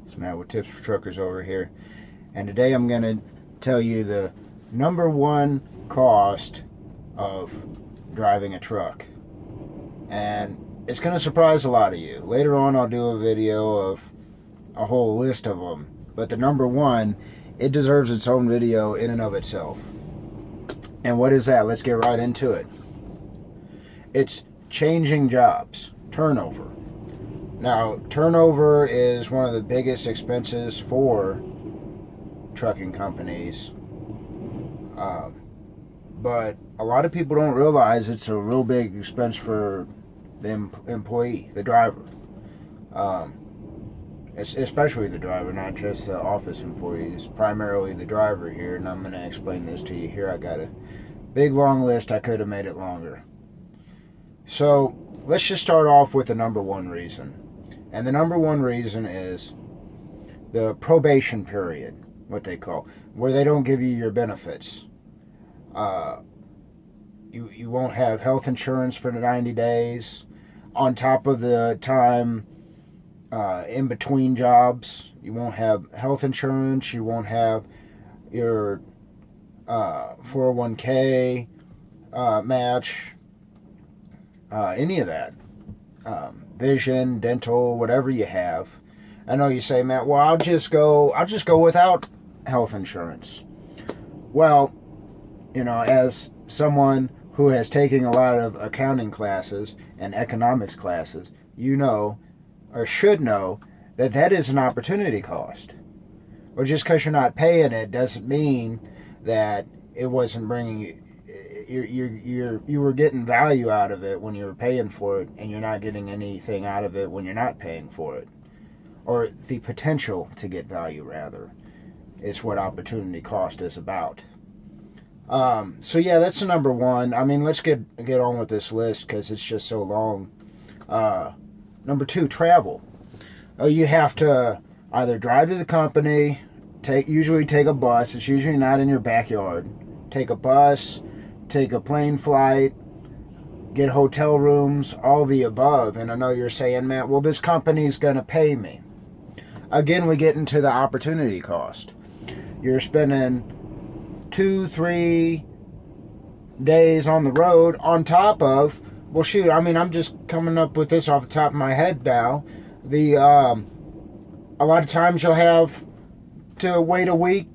It's Matt with Tips for Truckers over here. And today I'm going to tell you the number one cost of driving a truck. And it's going to surprise a lot of you. Later on, I'll do a video of a whole list of them. But the number one, it deserves its own video in and of itself. And what is that? Let's get right into it. It's changing jobs, turnover. Now, turnover is one of the biggest expenses for trucking companies. But a lot of people don't realize it's a real big expense for the employee, the driver. Especially the driver, not just the office employees. Primarily the driver here, and I'm going to explain this to you here. I got a big long list. I could have made it longer. So let's just start off with the number one reason. And the number one reason is the probation period, what they call, where they don't give you your benefits. You won't have health insurance for 90 days. On top of the time in between jobs, you won't have health insurance. You won't have your 401k match, any of that. Vision, dental, whatever you have. I know you say, Matt, well, I'll just go without health insurance. Well, as someone who has taken a lot of accounting classes and economics classes, you know, or should know, that is an opportunity cost. Or just because you're not paying it doesn't mean that it wasn't bringing you. You were getting value out of it when you were paying for it, and you're not getting anything out of it when you're not paying for it, or the potential to get value, rather, is what opportunity cost is about. So yeah, that's the number one. I mean, let's get on with this list because it's just so long. Number two, travel. You have to either drive to the company, usually take a bus. It's usually not in your backyard. Take a bus, take a plane flight, get hotel rooms, all the above. And I know you're saying, Matt, well, this company's going to pay me. Again, we get into the opportunity cost. You're spending 2-3 days on the road on top of, well, shoot, I mean, I'm just coming up with this off the top of my head now. A lot of times you'll have to wait a week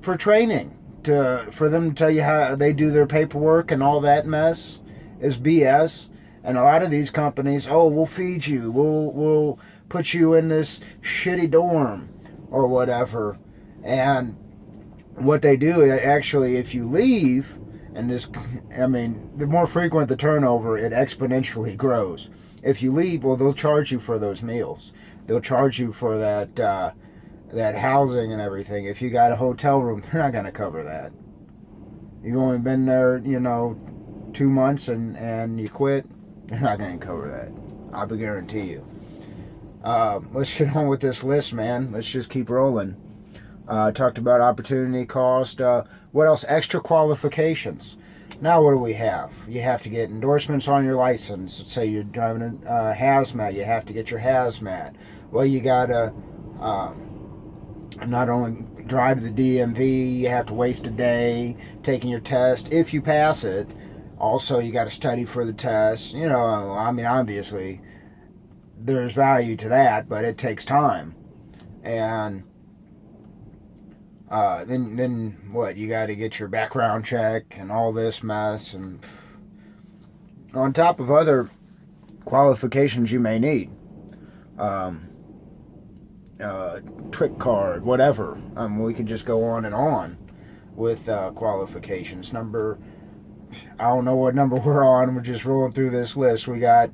for training. For them to tell you how they do their paperwork, and all that mess is BS. And a lot of these companies, oh, we'll feed you, we'll put you in this shitty dorm or whatever. And what they do, actually, if you leave, and this, I mean, the more frequent the turnover, it exponentially grows. If you leave, well, they'll charge you for those meals. They'll charge you for that housing and everything. If you got a hotel room, they're not going to cover that. You've only been there, 2 months and you quit, they're not going to cover that. I guarantee you. Let's get on with this list, man. Let's just keep rolling. Talked about opportunity cost. What else? Extra qualifications. Now what do we have? You have to get endorsements on your license. Let's say you're driving a hazmat. You have to get your hazmat. Well, you got to not only drive the DMV, you have to waste a day taking your test. If you pass it, also you got to study for the test. I mean, obviously there's value to that, but it takes time. And then what? You got to get your background check and all this mess, and on top of other qualifications you may need. Trick card, whatever. We could just go on with qualifications. I don't know what number we're on. We're just rolling through this list. We got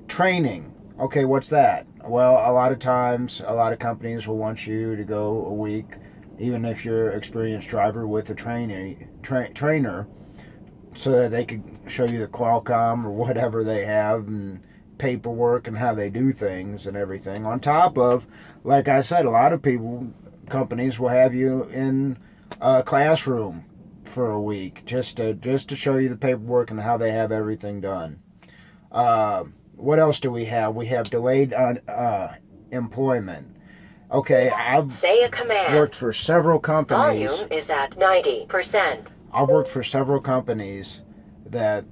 training. Okay, what's that? Well, a lot of times, a lot of companies will want you to go a week, even if you're an experienced driver, with a trainer, so that they could show you the Qualcomm or whatever they have, and paperwork and how they do things and everything. On top of, like I said, a lot of companies will have you in a classroom for a week just to show you the paperwork and how they have everything done. What else do we have? We have delayed employment. Okay, I've Say a command. worked for several companies. Volume is at 90%. I've worked for several companies that,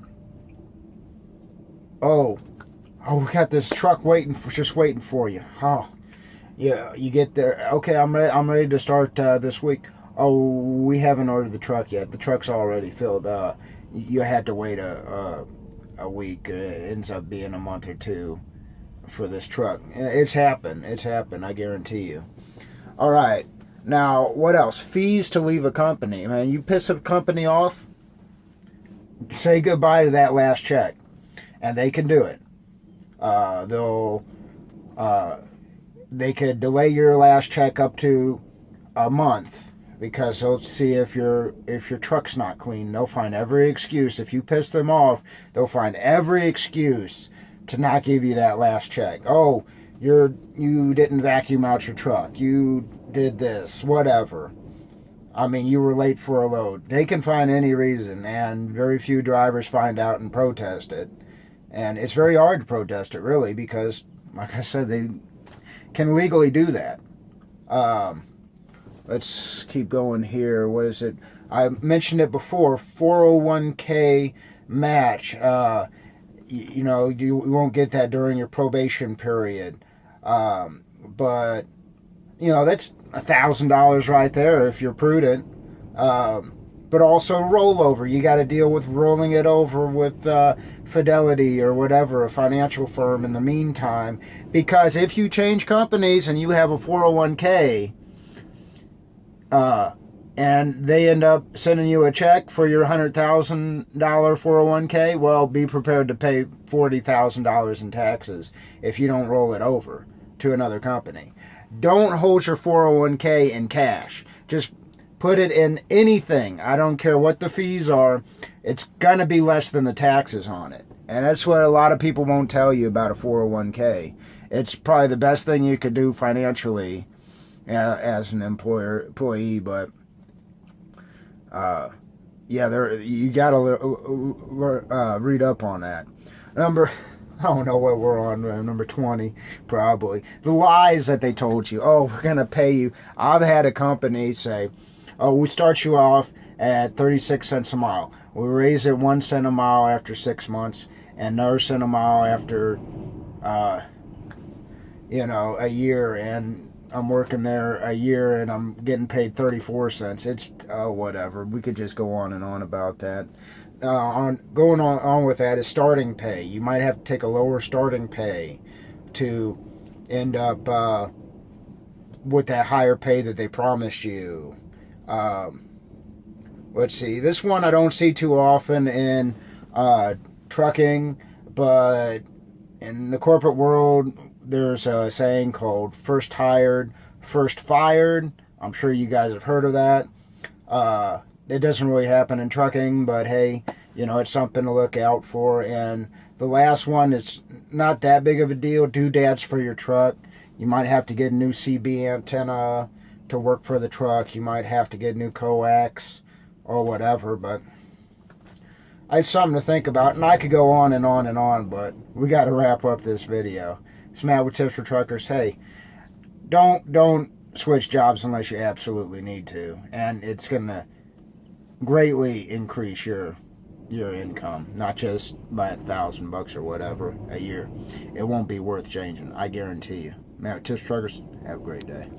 oh, we got this truck just waiting for you. Oh, yeah, you get there. Okay, I'm ready to start this week. Oh, we haven't ordered the truck yet. The truck's already filled. You had to wait a week. It ends up being a month or two for this truck. It's happened. It's happened. I guarantee you. All right. Now, what else? Fees to leave a company. Man, you piss a company off, say goodbye to that last check, and they can do it. They could delay your last check up to a month because they'll see if your truck's not clean. They'll find every excuse. If you piss them off, they'll find every excuse to not give you that last check. Oh, you didn't vacuum out your truck. You did this, whatever. I mean, you were late for a load. They can find any reason, and very few drivers find out and protest it. And it's very hard to protest it, really, because, like I said, they can legally do that. Let's keep going here. What is it? I mentioned it before. 401k match. You won't get that during your probation period. But that's $1,000 right there if you're prudent. But also rollover. You got to deal with rolling it over with Fidelity or whatever, a financial firm in the meantime. Because if you change companies and you have a 401k, and they end up sending you a check for your $100,000 401k, well, be prepared to pay $40,000 in taxes if you don't roll it over to another company. Don't hold your 401k in cash. Just put it in anything. I don't care what the fees are. It's going to be less than the taxes on it. And that's what a lot of people won't tell you about a 401k. It's probably the best thing you could do financially as an employee, but you got to read up on that. I don't know what we're on, number 20, probably. The lies that they told you. Oh, we're going to pay you. I've had a company say, oh, we start you off at 36 cents a mile. We raise it 1 cent a mile after 6 months, and another cent a mile after, a year. And I'm working there a year, and I'm getting paid 34 cents. It's, whatever. We could just go on and on about that. Going on with that is starting pay. You might have to take a lower starting pay to end up with that higher pay that they promised you. Let's see. This one I don't see too often in trucking, but in the corporate world, there's a saying called first hired, first fired. I'm sure you guys have heard of that. It doesn't really happen in trucking, but hey, it's something to look out for. And the last one, it's not that big of a deal. Doodads for your truck. You might have to get a new CB antenna to work for the truck. You might have to get new coax or whatever, but it's something to think about. And I could go on and on and on, but we got to wrap up this video. It's Matt with Tips for Truckers. Hey, don't switch jobs unless you absolutely need to, and it's gonna greatly increase your income, not just by $1,000 or whatever a year. It won't be worth changing, I guarantee you. Matt with Tips for Truckers, have a great day.